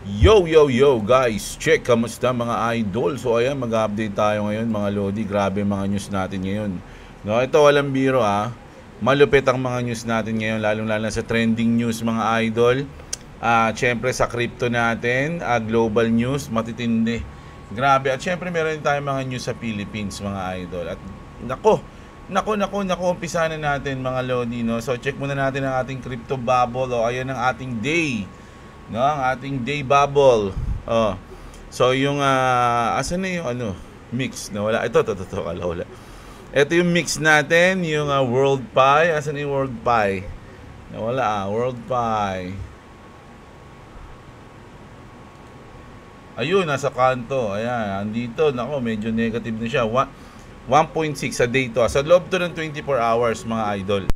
Yo, yo, yo guys, check, kamusta mga idol? So ayan, mag-update tayo ngayon mga lodi. Grabe mga news natin ngayon. No, ito walang biro malupit ang mga news natin ngayon, lalong-lalo sa trending news mga idol. Syempre sa crypto natin, global news, matitindi. Grabe, at syempre meron tayong mga news sa Philippines mga idol. At nako, umpisa na natin mga lodi, no? So check muna natin ang ating crypto bubble. Ayan ang ating day, no, ang ating day bubble. So yung asan na yung mix na wala. Ito wala. Ito yung mix natin, yung World Pi. Asan yung World Pi? Nawala World Pi. Ayun, nasa kanto. Ayan, andito. Nako, medyo negative na siya. 1.6 sa day to. Sa loob to ng 24 hours mga idol.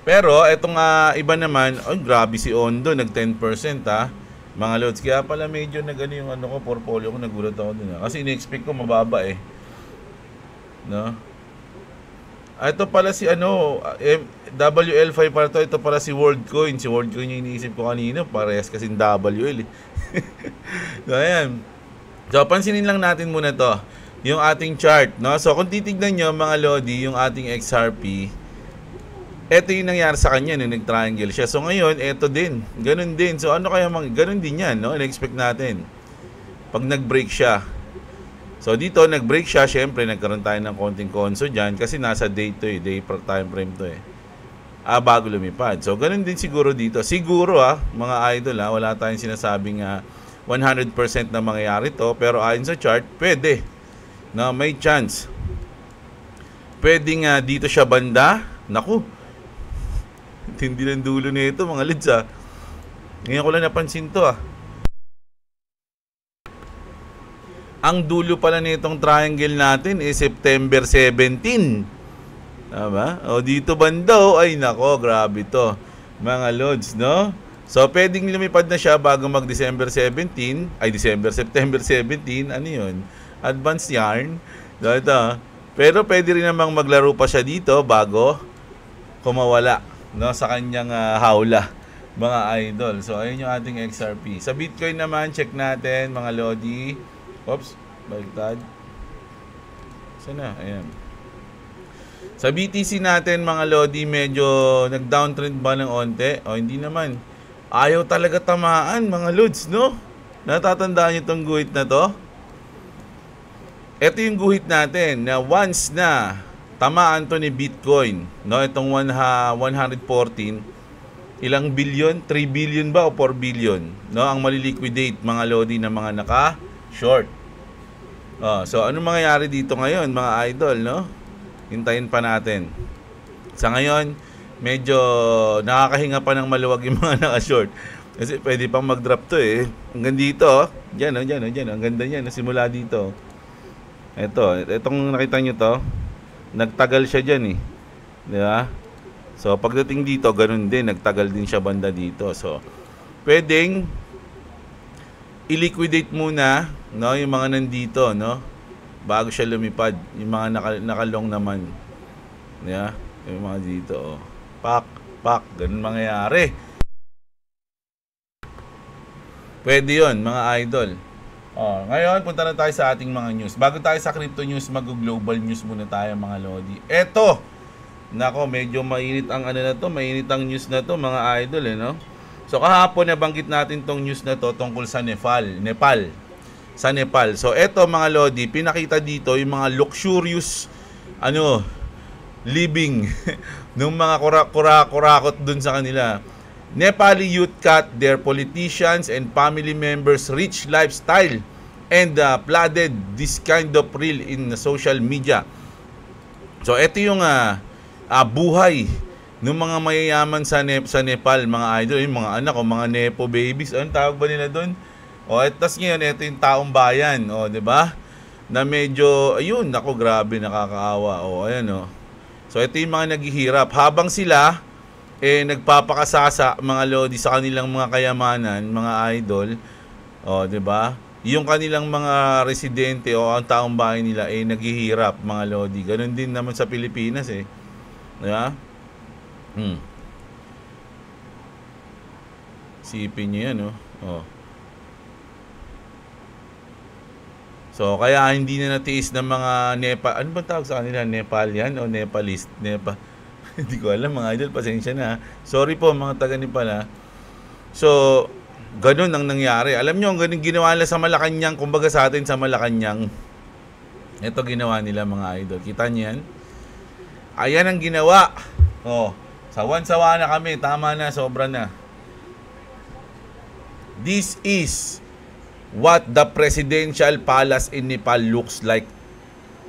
Pero etong iba naman, grabe si Ondo, nag 10% mga lods. Kaya pala medyo nagano yung ko, portfolio ko, nagulat ako dun kasi ini-expect ko mababa no? Ito pala si WL5 pala to. Ito pala si WorldCoin. Si WorldCoin yung iniisip ko kanina, parehas kasing WL So ayan. So pansinin lang natin muna to, yung ating chart, no? So kung titignan nyo mga lodi, yung ating XRP, ito yung nangyari sa kanya nung nag-triangle siya. So ngayon, ito din. Ganun din. So ano kaya ganun din yan, no? In-expect natin. Pag nag-break siya. So dito, nag-break siya. Syempre, nagkaroon tayo ng konting konso dyan. Kasi nasa day to day per time frame to bago lumipad. So ganun din siguro dito. Siguro mga idol wala tayong sinasabing 100% na mangyayari to. Pero ayon sa chart, pwede. No, may chance. Pwedeng dito siya banda. Naku, hindi ng dulo nito mga lids Ngayon ko lang napansin to Ang dulo pala nitong triangle natin September 17. Tama? Dito banda ay nako, grabe to mga lods, no? So pwedeng lumipad na siya bago mag September 17. Ano yun? Advanced yarn. Ito. Pero pwede rin namang maglaro pa siya dito bago kumawala, no, sa kanyang hawla mga idol. So ayun yung ating XRP. Sa Bitcoin naman, check natin mga lodi. Oops, baliktad. Sana, ayan. Sa BTC natin mga lodi, medyo nag-downtrend ba ng onte? Hindi naman. Ayaw talaga tamaan mga lods, no? Natatandaan niyo tong guhit na to? Ito yung guhit natin na once na tamaan to ni Bitcoin, no? Itong 114, ilang billion? 3 billion ba o 4 billion? No? Ang maliliquidate mga lodi na mga naka-short. So ano mangyayari dito ngayon mga idol, no? Hintayin pa natin. Sa ngayon, medyo nakakahinga pa ng maluwag yung mga naka-short. Kasi pwede pang mag-drop to Hanggang dito, Diyan. Ang ganda niyan, nasimula dito. Itong nakita nyo to, nagtagal siya dyan di ba? So pagdating dito, ganun din, nagtagal din siya banda dito. So pwedeng i-liquidate muna, no, yung mga nandito, no, bago siya lumipad. Yung mga nakalong naman, di ba? Yung mga dito, pak, ganun mangyayari. Pwede yon mga idol. Ngayon, punta na tayo sa ating mga news. Bago tayo sa crypto news, mag-global news muna tayo mga lodi. Eto! Nako, medyo mainit ang mainit ang news na to mga idol no? So kahapon nabanggit natin tong news na to tungkol sa Nepal. Sa Nepal. So eto mga lodi, pinakita dito yung mga luxurious living ng mga kurakot dun sa kanila. Nepali youth cut their politicians and family members' rich lifestyle and flooded this kind of reel in social media. So ito yung buhay ng mga mayayaman sa Nepal mga idol, yung mga anak o mga nepo babies. Anong tawag ba nila doon? Tapos ngayon ito yung taong bayan, di ba? Na medyo ayun, nako, grabe, nakakaawa. Ayan So ito yung mga naghihirap habang sila nagpapakasasa mga lodi sa kanilang mga kayamanan, mga idol. 'Di ba? Yung kanilang mga residente o ang taong bahay nila naghihirap mga lodi. Ganun din naman sa Pilipinas 'Di ba? Isipin nyo yan, no? Oh. So, kaya hindi na natiis ng mga Nepal. Ano ba tawag sa kanila? Nepalian o Nepalist? Hindi ko alam, mga idol. Pasensya na. Sorry po, mga taga Nepal, ha. So, ganun ang nangyari. Alam nyo, ang ganun ginawa nila sa Malacanang. Kumbaga sa atin sa Malacanang. Ito ginawa nila, mga idol. Kita nyo yan? Ayan ang ginawa. Oh, sawan-sawa na kami. Tama na, sobra na. This is what the presidential palace in Nepal looks like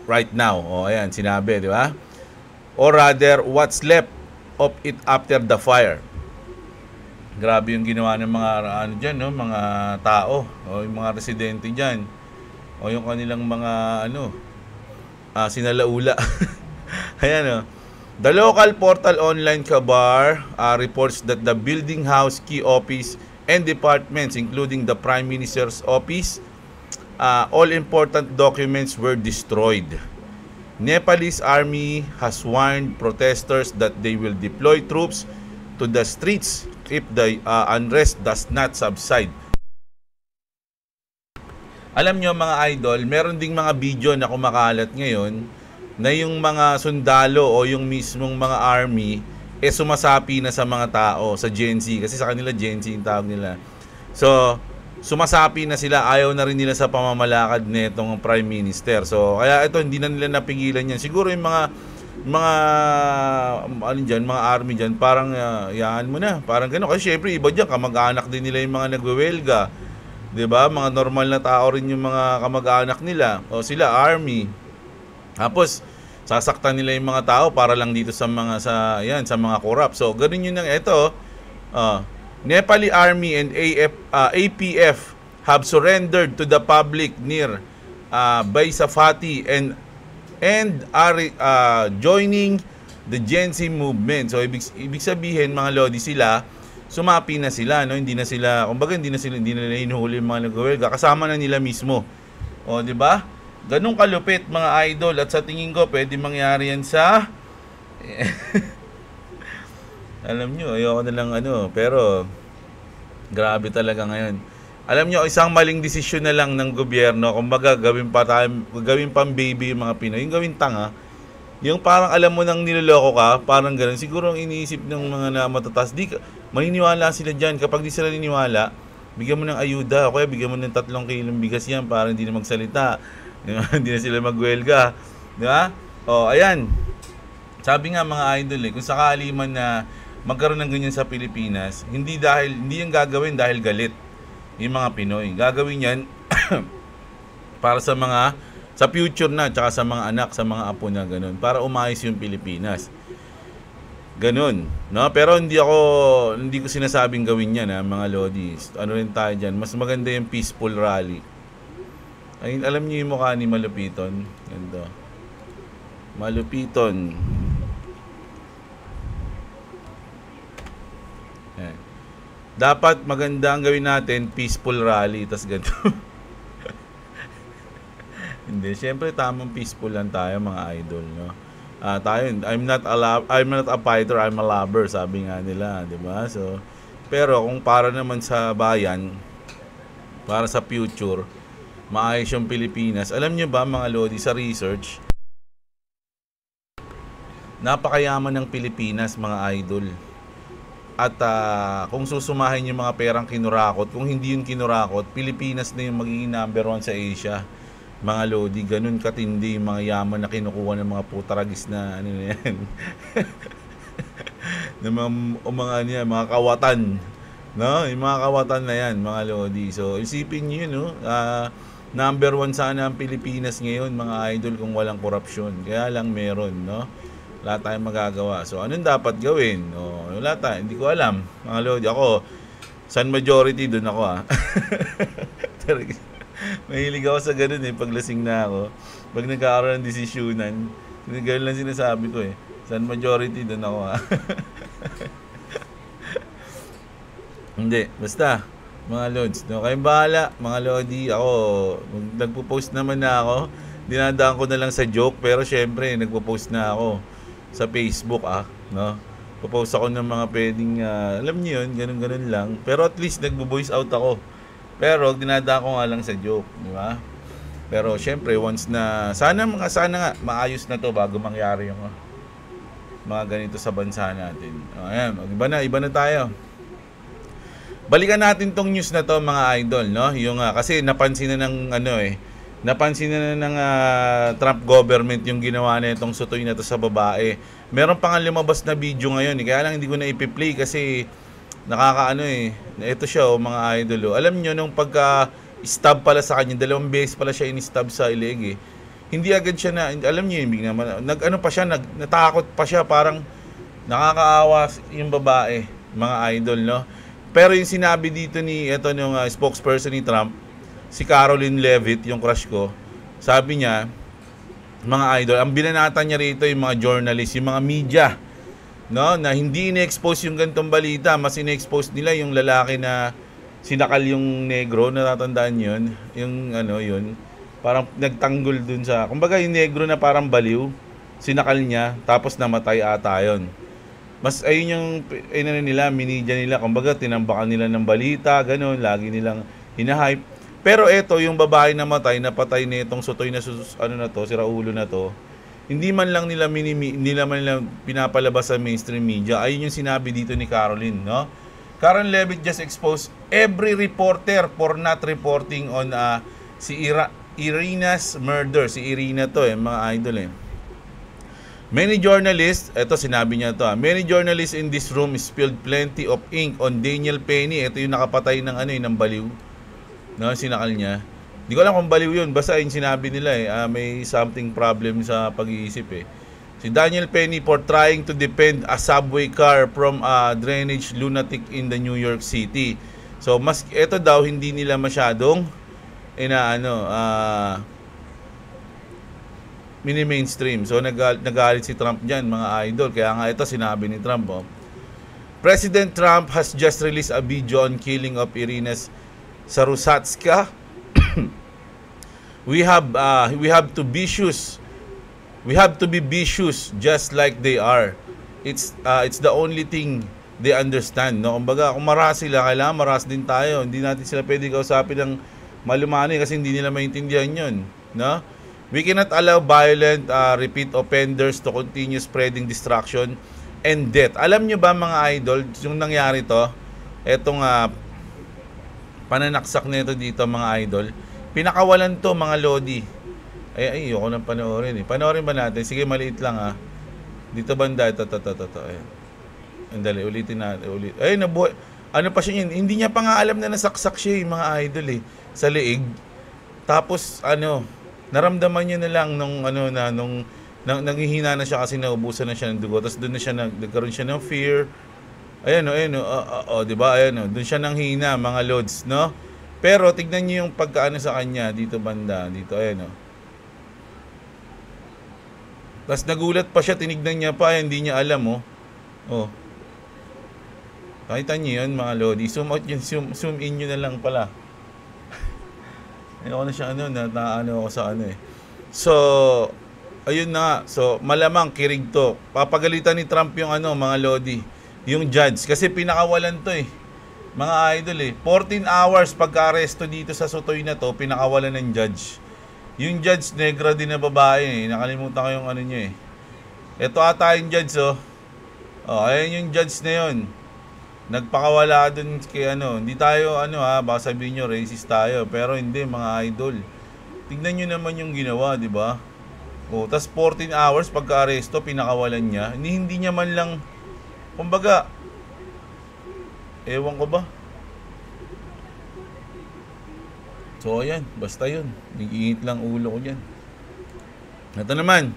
right now. Oh, ayan, sinabi, di ba? Or rather, what's left of it after the fire. Grabe yung ginawa ng mga ano diyan, no, mga tao, o yung mga residente diyan. O yung kanilang mga ano, sinalaula. Ayan, no. The local portal online Khabar reports that the building house, key office and departments including the Prime Minister's office, all important documents were destroyed. Nepalese army has warned protesters that they will deploy troops to the streets if the unrest does not subside. Alam nyo, mga idol, meron ding mga video na kumakalat ngayon na yung mga sundalo o yung mismong mga army sumasapi na sa mga tao, sa Gen Z. Kasi sa kanila Gen Z yung tawag nila. So, sumasapi na sila, ayaw na rin nila sa pamamalakad nitong Prime Minister. So, kaya ito, hindi na nila napigilan yan. Siguro yung mga ano dyan, mga army dyan, parang yaan mo na, parang gano'n. Kasi syempre, iba dyan, kamag-anak din nila yung mga nagwewelga. Diba? Mga normal na tao rin yung mga kamag-anak nila. O sila, army. Tapos, sasaktan nila yung mga tao para lang dito sa mga sa mga corrupt. So, ganoon yun nang ito. Nepali Army and APF have surrendered to the public near Baisafati and are joining the Gen Z movement. So, ibig sabihin, mga lodi, sila sumapi na sila, no? Hindi na nila hinuhuli yung mga nagwewelga. Kasama na nila mismo. O, di ba? Ganun kalupit, mga idol, at sa tingin ko pwede mangyari yan sa alam nyo, ayoko na lang pero grabe talaga ngayon. Alam nyo, isang maling desisyon na lang ng gobyerno, kumbaga gawin pang baby yung mga Pinoy, yung gawin tanga, yung parang alam mo nang niloloko ka, parang ganun. Siguro ang iniisip ng mga na matatas, maniniwala sila dyan. Kapag di sila niniwala, bigyan mo ng ayuda, o kaya bigyan mo ng 3 kilong bigas yan para hindi na magsalita. Hindi na sila magwelga, di ba? O, ayan. Sabi nga, mga idol, kung sakali man na magkaroon ng ganyan sa Pilipinas, hindi yung gagawin dahil galit yung mga Pinoy. Gagawin yan para sa future na, tsaka sa mga anak, sa mga apo na ganun, para umayos yung Pilipinas. Ganun, no? Pero hindi ko sinasabing gawin yan, mga lodis. Ano rin tayo dyan? Mas maganda yung peaceful rally. Ay, alam niyo yung mukha ni Malupiton? Ganito. Malupiton. Ayan. Dapat maganda ang gawin natin, peaceful rally. Tas ganito. Hindi, syempre tamang peaceful lang tayo, mga idol, no? Tayo, I'm not a fighter, I'm a lover, sabi nga nila, di ba? So, pero kung para naman sa bayan, para sa future, maayos yung Pilipinas. Alam nyo ba, mga lodi, sa research, napakayaman ng Pilipinas, mga idol. At kung susumahin yung mga perang kinurakot, kung hindi yung kinurakot, Pilipinas na yung magiging number 1 sa Asia. Mga lodi, ganun katindi yung mga yaman na kinukuha ng mga putaragis na ano na yan. ng mga kawatan. No? Yung mga kawatan na yan, mga lodi. So, isipin nyo yun, no? Number 1 sana ang Pilipinas ngayon, mga idol, kung walang korupsyon. Kaya lang meron, no? Wala tayong magagawa. So, anong dapat gawin? Wala tayo. Hindi ko alam. Mga lodi, ako, San majority, dun ako, Mahilig ako sa ganun, paglasing na ako. Pag nagkakaroon ng desisyonan, ganun lang sinasabi ko, San majority, dun ako, Hindi, basta. Mga lods, no? Kayong bahala, mga lodi. Ako, nagpo-post naman na ako. Dinadaan ko na lang sa joke, pero syempre, nagpo-post na ako sa Facebook, no? Popost ako ng mga pwedeng, alam niyo yun, ganun-ganun lang. Pero at least nagbo-voice out ako. Pero dinadaan ko nga lang sa joke, di ba? Pero syempre once na sana nga maayos na to bago mangyari yung mga ganito sa bansa natin. Ayan, iba na tayo. Balikan natin tong news na to mga idol, no? Yung kasi napansin na ng napansin na ng Trump government yung ginawa na itong sutoy na to sa babae. Meron pa nga lumabas na video ngayon, kaya lang hindi ko na ipi-play kasi ito siya mga idol. Alam niyo nung pagka stab pala sa kanya, 2 beses pala siya in-stab sa ileg. Hindi agad siya alam niyo yung naman, natakot pa siya, parang nakakaawa yung babae, mga idol, no? Pero yung sinabi dito nung spokesperson ni Trump, si Caroline Leavitt, yung crush ko, sabi niya, mga idol, ang binanatan niya rito yung mga journalist, yung mga media, no, na hindi ina-expose yung ganitong balita, mas ina-expose nila yung lalaki na sinakal yung negro, natatandaan yun, yun, parang nagtanggol dun sa, kumbaga yung negro na parang baliw, sinakal niya, tapos namatay ata yun. Mas ayun yung nila, minidya nila, kumbaga tinambakan nila ng balita, ganun, lagi nilang hinahype. Pero eto, yung babae na napatay na itong sutoy na si Raulo na to, hindi man lang nila pinapalabas sa mainstream media. Ayun yung sinabi dito ni Caroline, no? Caroline Leavitt just exposed every reporter for not reporting on Irina's murder. Si Irina to mga idol Many journalists, eto sinabi niya to, many journalists in this room spilled plenty of ink on Daniel Penny. Ito yung nakapatay ng ng baliw. No, sinakal niya. Hindi ko alam kung baliw yun. Basta yung sinabi nila may something problem sa pag-iisip Si Daniel Penny for trying to defend a subway car from a drainage lunatic in the New York City. So, ito daw hindi nila masyadong mini-mainstream. So, nagalit si Trump dyan, mga idol. Kaya nga ito, sinabi ni Trump. President Trump has just released a video on killing of Irina's Sarusatska. we have to be vicious. We have to be vicious just like they are. It's the only thing they understand, no? Kumbaga, kung maras sila, kailangan maras din tayo. Hindi natin sila pwedeng kausapin ng malumani kasi hindi nila maintindihan 'yon, no? We cannot allow violent repeat offenders to continue spreading destruction and death. Alam nyo ba mga idol, yung nangyari to, etong pananaksak nito dito mga idol, pinakawalan to mga lodi. Ayoko nang panoorin Panoorin ba natin? Sige, maliit lang Dito banda, ito. Ayan. Andali, ulitin natin. Nabuhay. Ano pa siya yun? Hindi niya pa nga alam na nasaksak siya mga idol sa leeg. Tapos, naramdaman niya na lang nung nanghihina na siya kasi naubusan na siya ng dugo. Tapos doon na siya nagkaroon siya ng fear. Di ba? Doon siya nanghina, mga lods, no? Pero tignan niyo yung pagkaano sa kanya dito banda, dito Tapos nagulat pa siya, tinignan niya pa, hindi niya alam, Nakita niyo yun, mga lodi. Zoom out yun, zoom in nyo na lang pala. Ayoko na siya, ako sa So, ayun na. So, malamang kirig to. Papagalitan ni Trump yung mga lodi. Yung judge. Kasi pinakawalan to mga idol 14 hours pagka-aresto dito sa sutoy na to, pinakawalan ng judge. Yung judge, negra din na babae Nakalimutan ko yung niya Ito ata yung judge ayan yung judge na yun. Nagpakawala dun kay Hindi tayo baka sabihin nyo racist tayo. Pero hindi mga idol. Tignan nyo naman yung ginawa, di ba? Tas 14 hours pagka-aresto, pinakawalan niya. Hindi niya man lang, kumbaga, ewan ko ba? So ayan, basta yun. Nag-iinit lang ulo ko dyan. Ito naman,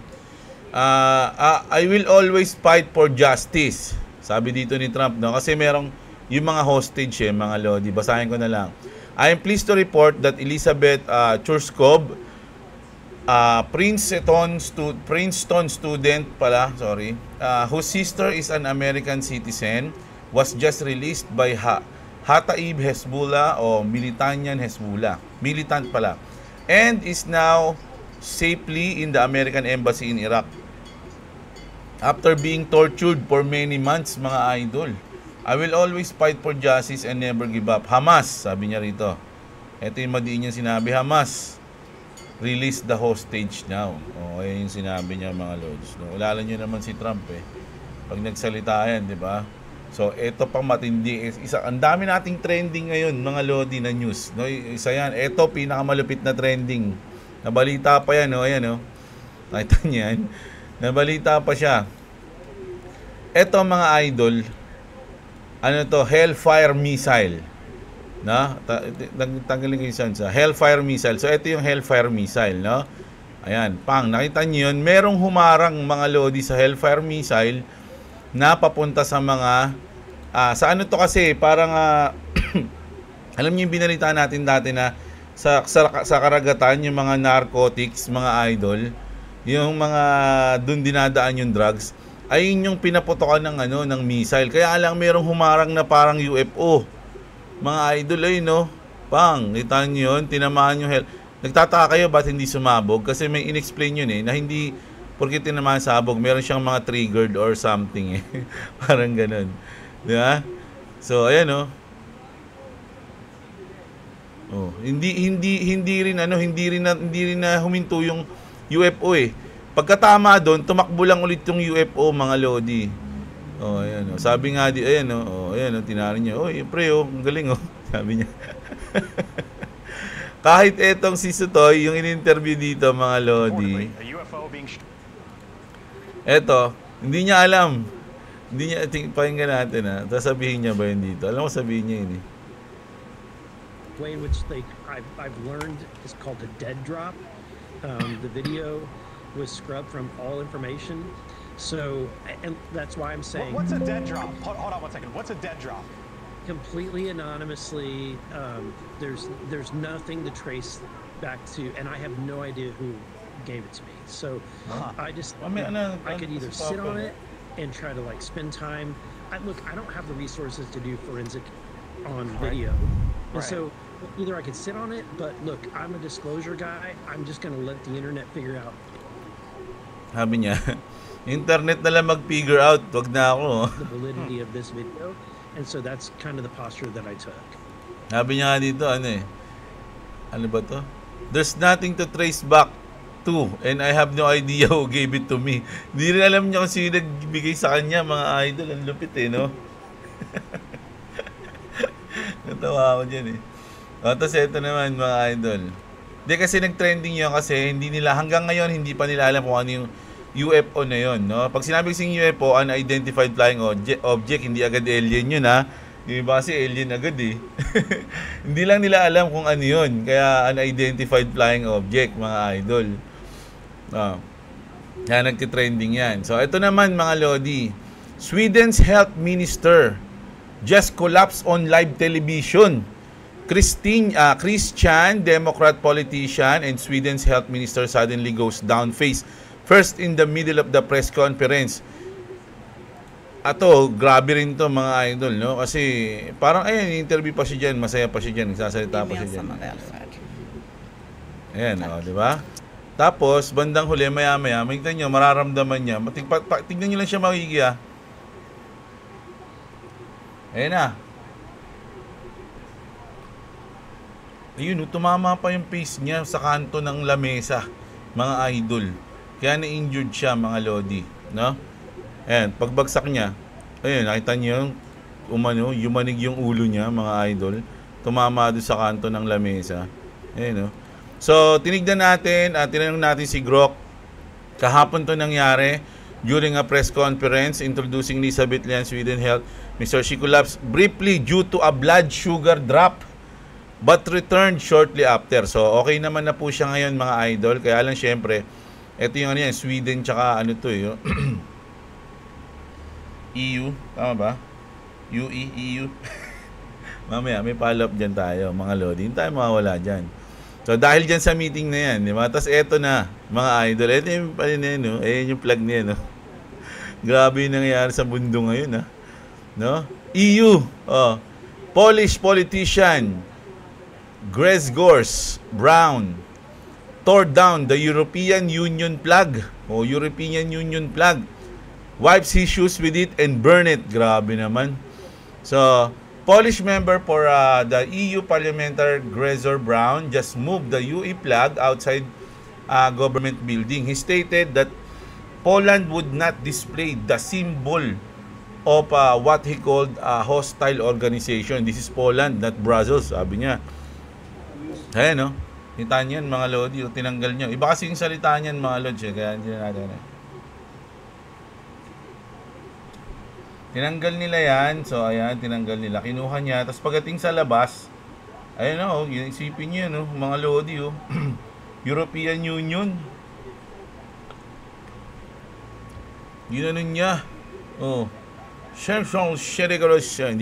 I will always fight for justice. Sabi dito ni Trump, no? Kasi merong yung mga hostage mga lodi. Basahin ko na lang. I am pleased to report that Elizabeth Churskov, Princeton student pala, whose sister is an American citizen, was just released by Hataib Hezbollah o Militant pala, and is now safely in the American Embassy in Iraq. After being tortured for many months, mga idol. I will always fight for justice and never give up. Hamas, sabi niya rito. Ito yung madiin niyang sinabi. Hamas, release the hostage now. O, ayun yung sinabi niya, mga lords. No, ulala niyo naman si Trump eh. Pag nagsalita yan, di ba? So, ito pang matindi. Ang dami nating trending ngayon, mga lodi na news. No, isa yan. Ito, pinakamalupit na trending. Nabalita pa yan, no? Ayan, no? Nakita niyo yan? Nabalita pa siya. Ito, mga idol, ano to, Hellfire missile. No? Tanggalin ko yung sa Hellfire missile. So, ito yung Hellfire missile, no? Ayan, pang, nakita niyo yun. Merong humarang, mga lodi, sa Hellfire missile na papunta sa mga, sa ano to kasi, parang, alam niyo yung binalita natin dati na sa karagatan, yung mga narcotics, mga idol, yung mga dun dinadaan yung drugs, ayun yung pinaputokan ng ano ng missile. Kaya lang merong humarang na parang UFO. Mga idol ay no. Pang, kita niyo yun, tinamaan yung hell. Nagtataka kayo ba't hindi sumabog? Kasi may inexplain yun eh, na hindi porque tinamaan sabog, meron siyang mga triggered or something eh. Parang ganun. Di ba? So ayan no. Oh, hindi rin na huminto yung UFO eh. Pagkatama doon, tumakbo lang ulit yung UFO, mga lodi. Oh, ayan oh. Sabi nga ayan oh, ayan oh, tinarin niya. Oh, pre oh, ang galing oh. Sabi niya. Kahit etong si Sutoy, yung in-interview dito, mga lodi. Eto, hindi niya alam. Hindi niya, pakinggan natin ha. Sasabihin niya ba yun dito? Alam mo sabihin niya yun eh. Way in which I've learned is called a dead drop. The video was scrubbed from all information, so and that's why I'm saying. What's a dead drop? Hold on 1 second. What's a dead drop? Completely anonymously. There's nothing to trace back to, and I have no idea who gave it to me. So I just I could either sit on it and try to like spend time. I don't have the resources to do forensic on video, and so either I could sit on it, but look, I'm a disclosure guy. I'm just gonna let the internet figure out. Sabi niya, internet na lang mag-figure out, wag na ako. The validity of this video, and so that's kind of the posture that I took. Sabi niya nga dito, ano eh, ano ba to? There's nothing to trace back to, and I have no idea who gave it to me. Hindi rin alam niya kung sino nagbigay sa kanya, mga idol. Ang lupit eh, no? Natawa ako dyan eh. Tapos ito naman, mga idol. Hindi kasi nag-trending yun kasi hindi nila, hanggang ngayon, hindi pa nila alam kung ano yung UFO na yun, no? Pag sinabi kasing UFO, unidentified flying object, hindi agad alien yun, ha? Yung iba kasi alien agad, eh. Hindi lang nila alam kung ano yun. Kaya unidentified flying object, mga idol. Kaya nagtitrending yan. So, ito naman, mga lodi. Sweden's health minister just collapsed on live television. Christian Democrat politician and Sweden's health minister suddenly goes down face first in the middle of the press conference. Ato, grabe rin to, mga idol, no? Kasi parang ayun, interview pa siya dyan, masaya pa siya dyan, nagsasalita pa siya dyan. Ayan, di ba? Tapos, bandang huli, maya-maya, makikita nyo, mararamdaman niya. Tignan nyo lang siya makikiki, ha? Ayan na. Ayun, tumama pa yung face niya sa kanto ng lamesa, mga idol. Kaya na-injured siya, mga lodi, no? Ayan, pagbagsak niya, ayun, nakita niyo yung yumanig yung ulo niya, mga idol. Tumama doon sa kanto ng lamesa. Ayun, no? So, tinignan natin, tinanong natin si Grok. Kahapon to nangyari during a press conference introducing Elizabeth Lian, Sweden Health. Mr. She collapsed briefly due to a blood sugar drop but returned shortly after. So, okay naman na po siya ngayon, mga idol. Kaya lang, syempre, ito yung ano yan, Sweden, tsaka ano to, yun. EU, tama ba? EU. Mamaya, may follow-up dyan tayo, mga lodi. Hindi tayo mawawala dyan. So, dahil dyan sa meeting na yan, di ba? Tapos, eto na, mga idol. Ito yung, no? Ayan yung plug niya, no? Grabe yung nangyayari sa mundo ngayon, ha? No? EU, Polish politician, Grzegorz Braun, tore down the European Union flag, European Union flag, wipes his shoes with it and burn it. Grabe naman. So, Polish member for the EU parliamentary Grzegorz Braun just moved the UE flag outside government building. He stated that Poland would not display the symbol of what he called a hostile organization. This is Poland, not Brussels, sabi niya. Ayan, no? Kita niyan, mga lodi, tinanggal niyo. Iba kasi yung salita niyan, mga lods, kaya hindi na natin. Tinanggal nila yan. So, ayan, tinanggal nila. Kinuha niya. Tapos pagdating sa labas, ayan, no? Isipin niyo, no? Mga lodi, oh. European Union. Ginanon niya. Oh. Hindi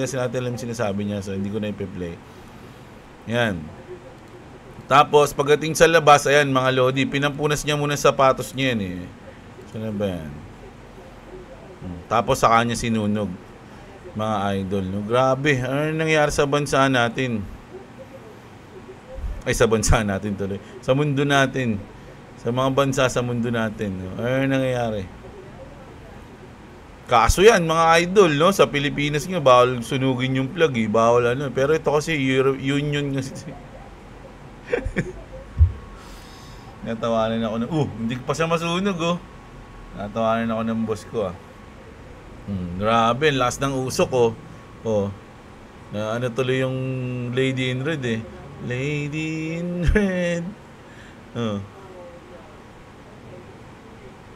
na sinatin sinasabi niya. So, hindi ko na ipi-play. Yan. Tapos, pagdating sa labas, ayan, mga lodi, pinampunas niya muna sapatos niya yan, eh. Saan ba yan? Tapos, sa kanya sinunog. Mga idol, no? Grabe. Ano nangyari sa bansa natin? Ay, sa bansa natin tuloy. Sa mundo natin. Sa mga bansa sa mundo natin. No? Ano nangyayari? Kaso yan, mga idol, no? Sa Pilipinas nga, bawal sunugin yung plug, eh. Bawal ano. Pero ito kasi, Union kasi. Natawanan ako na, hindi pa siya masunog, oh. Natawanan ako ng boss ko, ah. Grabe, last ng usok, oh. Oh. Na ano tuloy yung Lady in Red, eh. Lady in Red. Oh.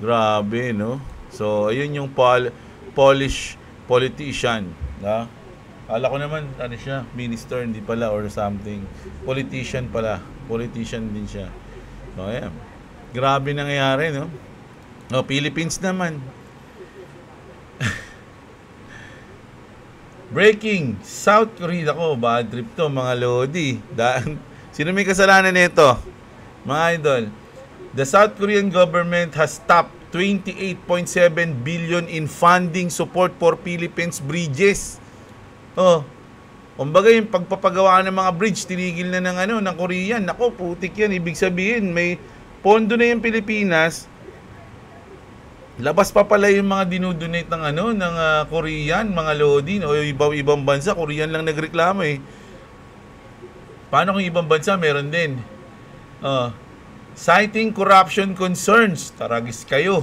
Grabe, no? So, ayun yung Polish politician, ha? Kala ko naman, ano siya, minister, hindi pala, or something. Politician pala. Politician din siya. So, ayan. Grabe nangyayari, no? O, Philippines naman. Breaking, South Korea. Ako, bad trip to, mga lodi. Sino may kasalanan nito? Mga idol. The South Korean government has stopped 28.7 billion in funding support for Philippines bridges. Oh. Kumbaga yung pagpapagawa ng mga bridge, tinigil na ng Korean. Nako, putik yan. Ibig sabihin, may pondo na yung Pilipinas. Labas pa pala yung mga dinudonate ng Korean, mga lodi, o ibang bansa, Korean lang nagreklamo, eh. Paano kung ibang bansa meron din? Citing corruption concerns, taragis kayo.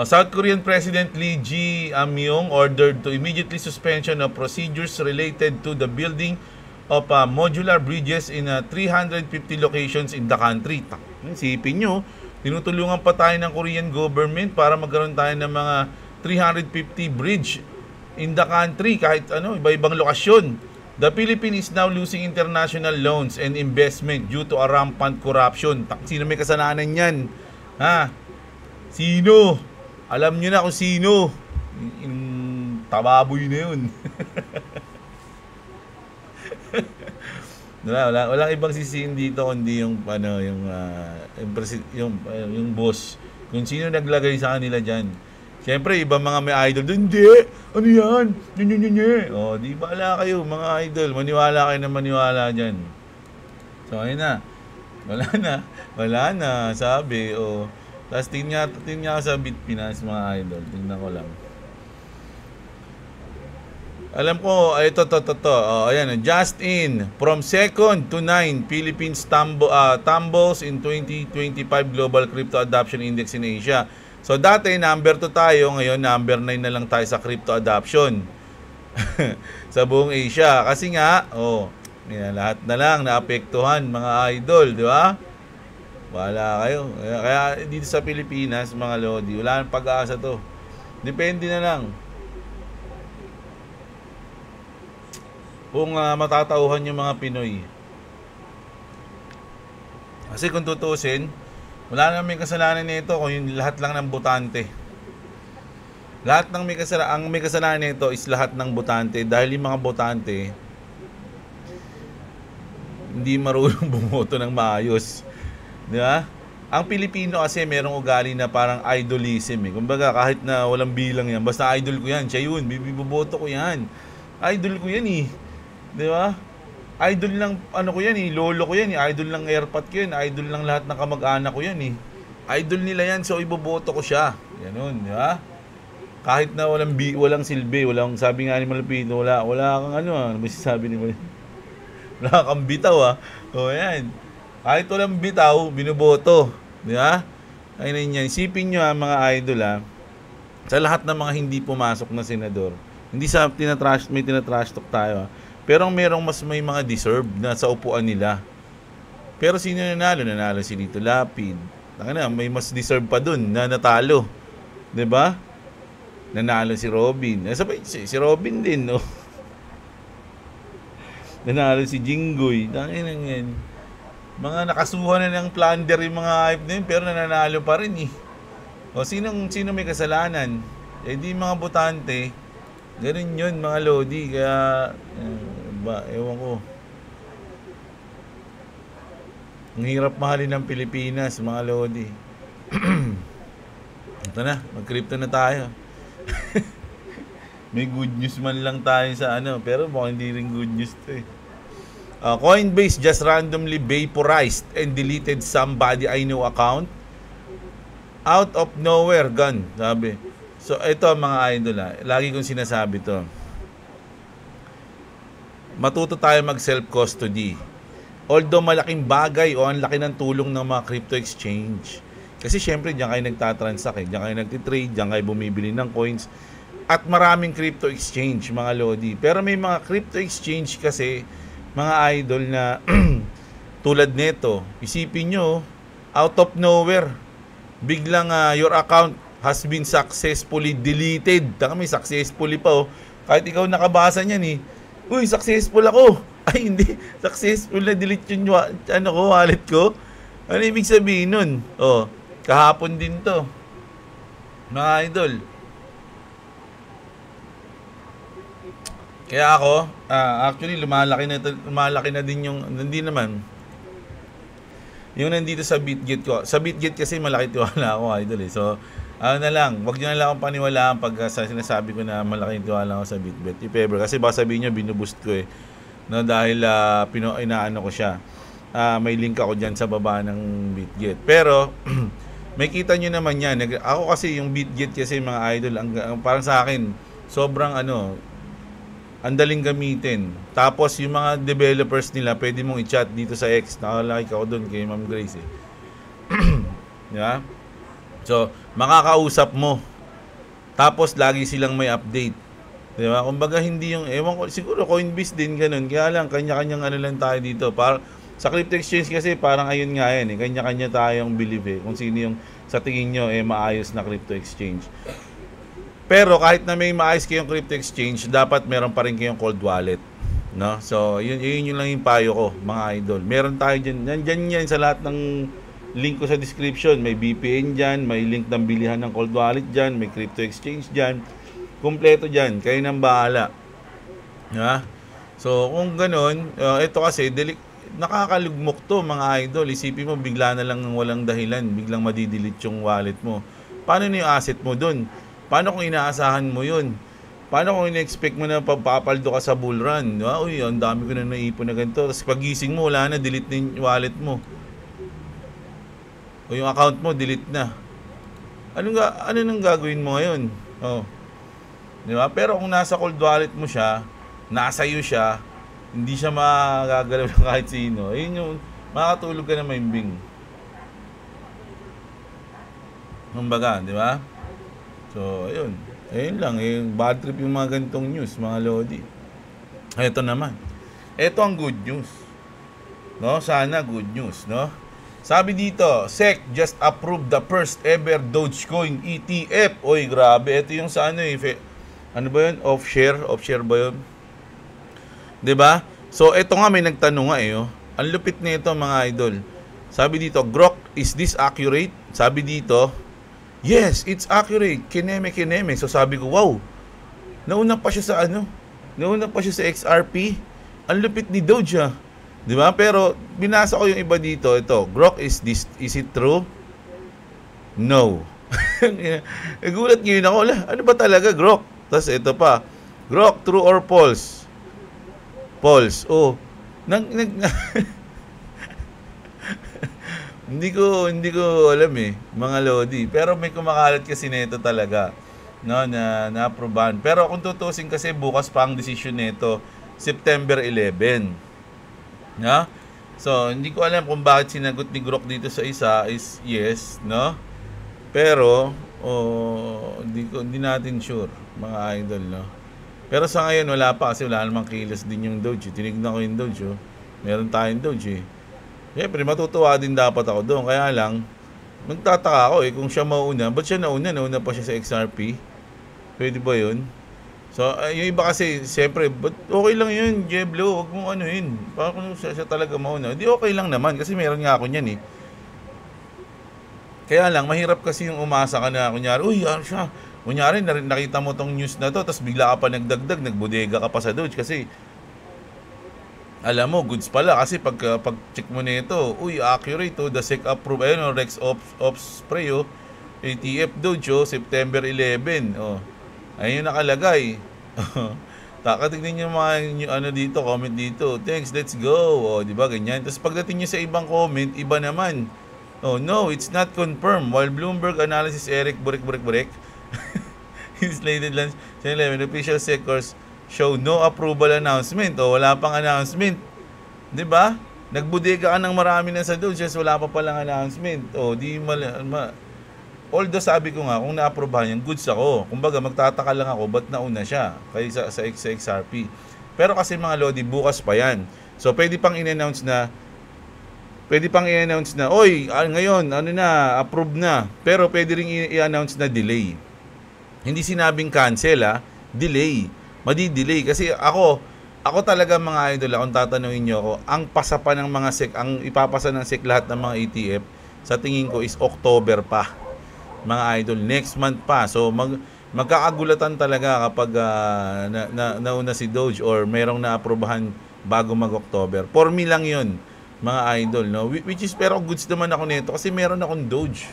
South Korean President Lee Jae-myung ordered to immediately suspension of procedures related to the building of modular bridges in 350 locations in the country. Isipin nyo, tinutulungan pa tayo ng Korean government para magkaroon tayo ng mga 350 bridge in the country, kahit iba-ibang lokasyon. The Philippines is now losing international loans and investment due to a rampant corruption. Sino may kasalanan yan? Ha? Sino? Alam nyo na kung sino. Yung tababoy na yun. Walang ibang sisihin dito kundi yung yung boss. Kung sino naglagay sa kanila diyan. Siyempre, ibang mga may idol doon, hindi. Ano yan? O, di bala kayo, mga idol. Maniwala kayo na maniwala dyan. So, ayun na. Wala na, sabi. O, tapos tingnan nga sa Bitpinas, mga idol. Tingnan ko lang. Alam ko, ito. O, ayan, just in. From 2nd to 9, Philippines tumbles in 2025 Global Crypto Adoption Index in Asia. So, dati, number 2 tayo. Ngayon, number 9 na lang tayo sa crypto adoption. Sa buong Asia. Kasi nga, lahat na lang naapektuhan, mga idol, di ba? Wala kayo. Kaya dito sa Pilipinas, mga lodi, wala nang pag-asa to. Depende na lang. Kung matatauhan yung mga Pinoy. Kasi kung tutusin, wala naman may kasalanan nito kung yung lahat lang ng botante. Lahat ng ang may kasalanan nito is lahat ng botante, dahil yung mga botante hindi marunong bumoto ng maayos. Di ba? Ang Pilipino kasi merong ugali na parang idolism, eh. Kumbaga kahit na walang bilang yan, basta idol ko yan, siya yun, biboboto ko yan. Idol ko yan, eh. Di ba? Idol lang, ko yan, eh. Lolo ko yan, eh. Idol lang airpot ko yan. Idol lang lahat ng kamag-anak ko yan, eh. Idol nila yan, so iboboto ko siya. Ganun, di ba? Kahit na walang silbi, sabi nga ni Malupino, wala kang ano ba sabi ni Malupino? Wala kang bitaw O yan. Kahit walang bitaw, binoboto. Di ba? Ayun yan. Isipin nyo mga idol sa lahat ng mga hindi pumasok na senador, hindi sa may tinatrash talk tayo pero may mga deserve na sa upuan nila. Pero sino nanalo? Nanalo si Lito Lapid. May mas deserve pa dun na natalo. 'Di ba? Nanalo si Robin. Si Robin din, no? Nanalo si Jinggoy. Tanginan yan. Mga nakasuhan na ng plunder yung mga hype na yun, pero nananalo pa rin eh. O sino may kasalanan? Di mga botante. Ganun yun mga lodi. Kaya, ewan ko. Ang hirap mahalin ng Pilipinas, mga lodi. Ito na, mag-crypto na tayo. May good news man lang tayo sa pero mukhang hindi rin good news to eh. Coinbase just randomly vaporized and deleted somebody I know account out of nowhere, sabi. So ito mga idol lagi kong sinasabi to. Matuto tayo mag self-custody. Although malaking bagay o ang laki ng tulong ng mga crypto exchange. Kasi syempre diyan kayo nagtatransact, diyan kayo nagtitrade, diyan kayo bumibili ng coins. At maraming crypto exchange mga lodi. Pero may mga crypto exchange kasi mga idol na tulad nito, isipin nyo, out of nowhere, biglang your account has been successfully deleted. May successfully pa kahit ikaw nakabasa niyan uy, successful ako. Ay hindi, successful na delete yung wallet ko. Ano ibig sabihin nun? Kahapon din to mga idol. Kaya ako, actually lumalaki na din yung, hindi naman, yung nandito sa Bitget ko. Sa Bitget kasi malaki tiwala ako, idol So, na lang, wag nyo na lang akong paniwalaan pag sinasabi ko na malaki tiwala ako sa Bitbet. If ever, kasi baka sabihin nyo, binuboost ko No, dahil inaano ko siya. May link ako dyan sa baba ng Bitget. Pero, may kita nyo naman yan. Ako kasi, yung Bitget kasi mga idol, parang sa akin, sobrang ang daling gamitin. Tapos yung mga developers nila, pwede mong i-chat dito sa X. Nakalike ako doon kay Ma'am Grace Yeah? So, makakausap mo. Tapos lagi silang may update. Di ba? Kumbaga hindi yung, ewan ko, siguro Coinbase din ganun. Kaya lang, kanya-kanyang lang tayo dito. Sa crypto exchange kasi, parang ayun nga yan Kanya-kanya tayong believe kung sino yung sa tingin nyo maayos na crypto exchange. Pero kahit na may maayos kayong crypto exchange, dapat meron pa rin kayong cold wallet, no? So, yun lang yung payo ko, mga idol. Meron tayo dyan. Nandyan yan sa lahat ng link ko sa description. May VPN dyan, may link ng bilihan ng cold wallet dyan, may crypto exchange dyan. Kumpleto dyan. Kayo nang bahala. Yeah? So, kung ganun, ito kasi, nakakalugmok to, mga idol. Isipin mo, bigla na lang walang dahilan, biglang madidelete yung wallet mo. Paano na yung asset mo dun? Paano kung inaasahan mo yun? Paano kung ina-expect mo na papapaldo ka sa bull run? Uy, ang dami ko na naipon na ganito. Tapos pagising mo, wala na, delete na yung wallet mo. O yung account mo, delete na. Ano nang gagawin mo ngayon? Di ba? Pero kung nasa cold wallet mo siya, nasa iyo siya, hindi siya magagalaw ng kahit sino. Ayun yung, makakatulog ka na maimbing. Kumbaga, di ba? So, ayun. Ayun lang. Bad trip yung mga ganitong news, mga lodi. Ito naman. Ito ang good news. No? Sana good news, no? Sabi dito, SEC just approved the first ever Dogecoin ETF. Oy, grabe. Ito yung sa ano ba yun? Off-share ba yun? 'Di ba? So, ito nga may nagtanong nga Ang lupit nito, mga idol. Sabi dito, Grok, is this accurate? Sabi dito, yes, it's accurate. Kineme. So sabi ko, wow. Nauna pa siya sa XRP. Ang lupit ni Doge 'Di ba? Pero binasa ko yung iba dito. Ito, Grok, is it true? No. Gulat ngayon ako. Ano ba talaga, Grok? Tapos ito pa. Grok, true or false? False. Hindi ko alam mga lodi. Pero may kumakalat kasi nito talaga, no, na na-approvean. Pero kung tutusin kasi bukas pa ang decision nito, September 11. No? So, hindi ko alam kung bakit sinagot ni Grok dito sa isa is yes, no? Pero hindi natin sure, mga idol, no? Pero sa ngayon wala pa kasi wala namang kilos din yung Doge. Tinignan ko yung Doge, Meron tayong Doge. Siyempre, matutuwa din dapat ako doon. Kaya lang, magtataka ako kung siya mauna. Ba't siya nauna? Nauna pa siya sa XRP? Pwede ba yun? So, yung iba kasi, siyempre, okay lang yun, Jeblo. Huwag mong anuhin. Para kung siya talaga mauna. Hindi, okay lang naman. Kasi meron nga ako niyan Kaya lang, mahirap kasi yung umasa ka na, kunyari, uy, ano siya? Kunyari, nakita mo tong news na to, tapos bigla ka pa nagdagdag, nagbodega ka pa sa Doge. Kasi, alam mo, goods pala. Kasi pag-check mo na ito, uy, accurate, the SEC approved, ayun, Rex Ops Spray, ATF Doge, September 11, ayun yung nakalagay. Takatignan nyo mga dito, comment dito. Thanks, let's go. Di ba ganyan? Tapos pagdating nyo sa ibang comment, iba naman. Oh, no, it's not confirmed. While Bloomberg analysis Eric Burik his slated launch 11 official sectors show no approval announcement. Wala pang announcement. 'Di ba? Nagbudega ka ng marami na sa Doge, wala pa palang announcement. Although sabi ko nga, kung na-aprobahan yan, goods ako. Kumbaga, magtataka lang ako, ba't nauna siya kaysa sa XRP. Pero kasi mga lodi, bukas pa yan. So, pwede pang i-announce na, oy, ngayon, approve na. Pero pwede rin i-announce na delay. Hindi sinabing cancel, delay. Madi-delay. Kasi ako talaga mga idol, kung tatanungin nyo ako, ang pasapa ng mga SEC, ang ipapasa ng SEC lahat ng mga ETF, sa tingin ko is October pa. Mga idol, next month pa. So, magkakagulatan talaga kapag nauna si Doge or merong na-aprobahan bago mag-October. For me lang yun, mga idol, no? Which is, pero goods naman ako nito kasi meron akong Doge.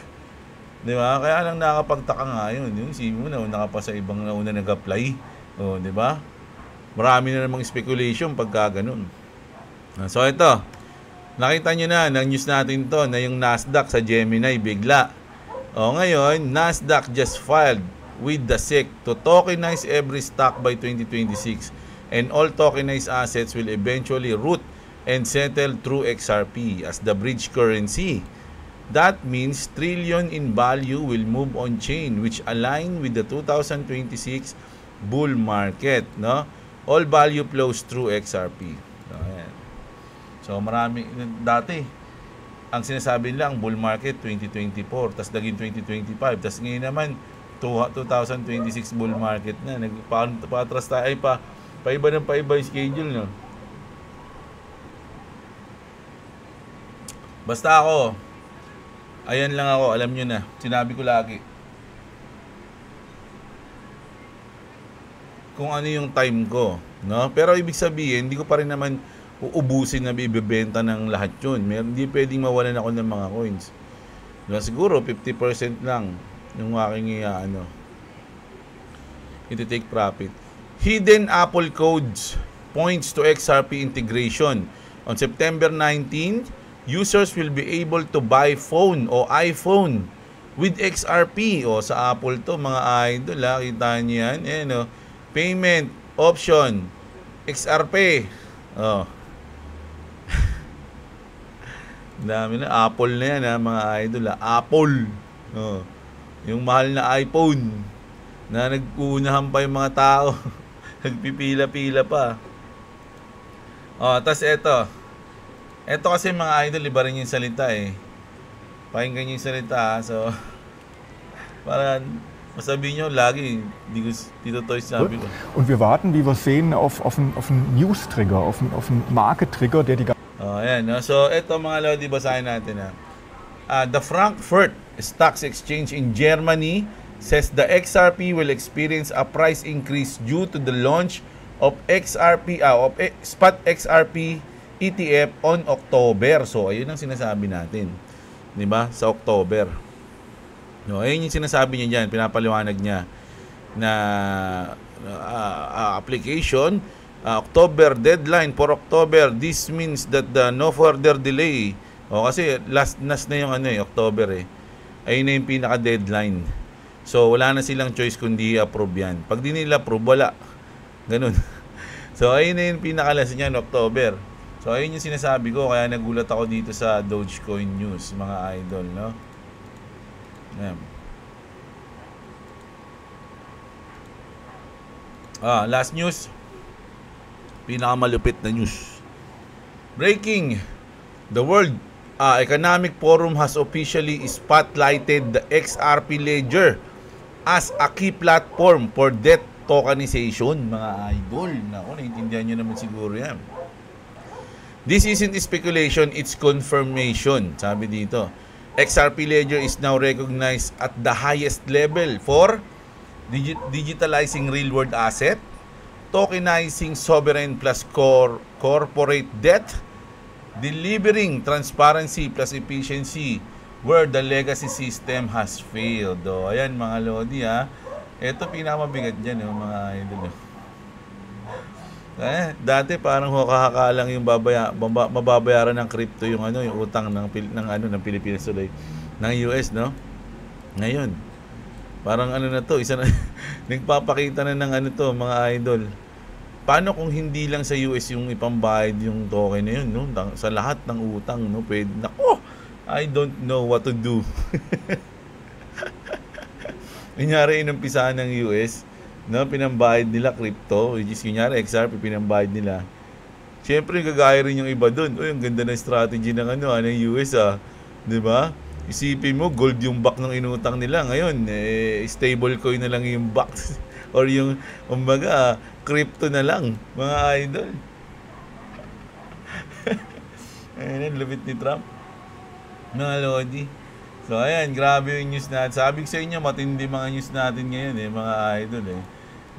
Di ba? Kaya lang nakapagtaka nga yun. Yung si mo nauna ka pa sa ibang nauna nag-apply. Di ba? Marami na namang speculation pagka ganun. So, ito. Nakita nyo na, ng news natin to, na yung Nasdaq sa Gemini bigla. Ngayon, Nasdaq just filed with the SEC to tokenize every stock by 2026 and all tokenized assets will eventually route and settle through XRP as the bridge currency. That means trillion in value will move on chain which align with the 2026 bull market, no? All value flows through XRP. So marami dati ang sinasabi lang, bull market 2024, tas naging 2025, tas ngayon naman 2026 bull market na. Nagpa-atras tayo, paiba ng paiba yung schedule, no? Basta ako, ayan lang ako, alam nyo na, sinabi ko lagi. Kung ano yung time ko, no? Pero ibig sabihin, hindi ko pa rin naman uubusin na ibibenta ng lahat yun. Hindi pwedeng mawalan ako ng mga coins. Siguro 50% lang yung aking ito take profit. Hidden Apple codes points to XRP integration. On September 19, users will be able to buy phone o iPhone with XRP. Sa Apple to, mga idol, kita niyo yan. Payment option XRP. Dami na. Apple na yan, mga idol. Apple. Yung mahal na iPhone na nag-uunahan pa yung mga tao. Nagpipila-pila pa. Tas eto. Eto kasi mga idol, iba rin yung salita Pakinggan yung salita. So, para masabi nyo lagi, dito to sabi ko. Und wir warten, wie wir sehen, auf einen News-Trigger, auf einen Market-Trigger, der die Ayan, no? So, ito mga lodi, basahin natin. The Frankfurt Stock Exchange in Germany says the XRP will experience a price increase due to the launch of Spot XRP ETF on October. So, ayun ang sinasabi natin. Diba? Sa October. No, ayun yung sinasabi niya dyan. Pinapaliwanag niya na application October deadline for October. This means that no further delay. O kasi last na yung October eh. Ayun na yung pinaka-deadline. So wala na silang choice kundi i-approve yan. Pag di nila approve, wala. Ganun. So ayun na yung pinaka-last niyan, October. So ayun yung sinasabi ko, kaya nagulat ako dito sa Dogecoin news, mga idol, no? Ayan. Last news. Pinakamalupit na news. Breaking. The World Economic Forum has officially spotlighted the XRP Ledger as a key platform for debt tokenization, mga idol. Naku, naiintindihan nyo naman siguro yan. This isn't speculation, it's confirmation. Sabi dito, XRP Ledger is now recognized at the highest level for digitalizing real-world asset, tokenizing sovereign plus corporate debt, delivering transparency plus efficiency where the legacy system has failed. Ayan mga lodi ha. Ito pinakamabigat dyan mga idol. Dati parang hukahaka lang yung mababayaran ng crypto yung utang ng Pilipinas tuloy ng US, no? Ngayon parang na to, isa na nagpapakita na ng mga idol. Paano kung hindi lang sa US yung ipambayad yung token na yun, no? Sa lahat ng utang, no? Pwede, nako, I don't know what to do. Kunyari, inumpisahan ng US, no? Pinambayad nila crypto, which is kunyari, XRP, pinambayad nila. Siyempre, gagaya rin yung iba dun. Ang ganda ng strategy ng ng US, diba? Isipin mo, gold yung back ng inutang nila. Ngayon, stable coin na lang yung back. Or yung, kumbaga, crypto na lang, mga idol. Ayan, lupit ni Trump. Mga lodi. So, ayan, grabe yung news natin. Sabi ko sa inyo, matindi mga news natin ngayon, mga idol,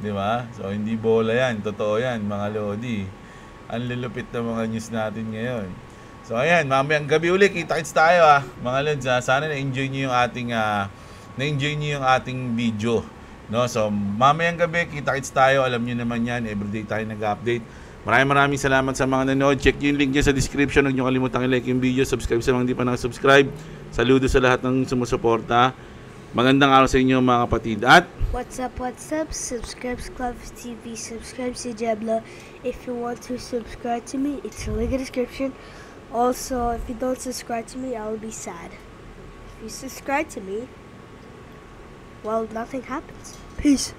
Di ba? So, hindi bola yan. Totoo yan, mga lodi. Ang lulupit na mga news natin ngayon. So, ayan, mamayang gabi ulit. Kita-kits tayo, mga lods. Sana na-enjoy nyo yung ating video. No, so mamayang gabi kita-kits tayo, alam niyo naman yan, everyday tayo nag-update. Maraming salamat sa mga nanood. Check yung link niya sa description. Huwag niyo kalimutang i-like yung video, subscribe sa mga hindi pa nakasubscribe. Saludo sa lahat ng sumusuporta. Magandang araw sa inyo mga kapatid. At what's up? Subscribe to Club TV, subscribe to Jebla. If you want to subscribe to me, it's in the link in the description. Also, if you don't subscribe to me, I will be sad. If you subscribe to me, well, nothing happens. Peace.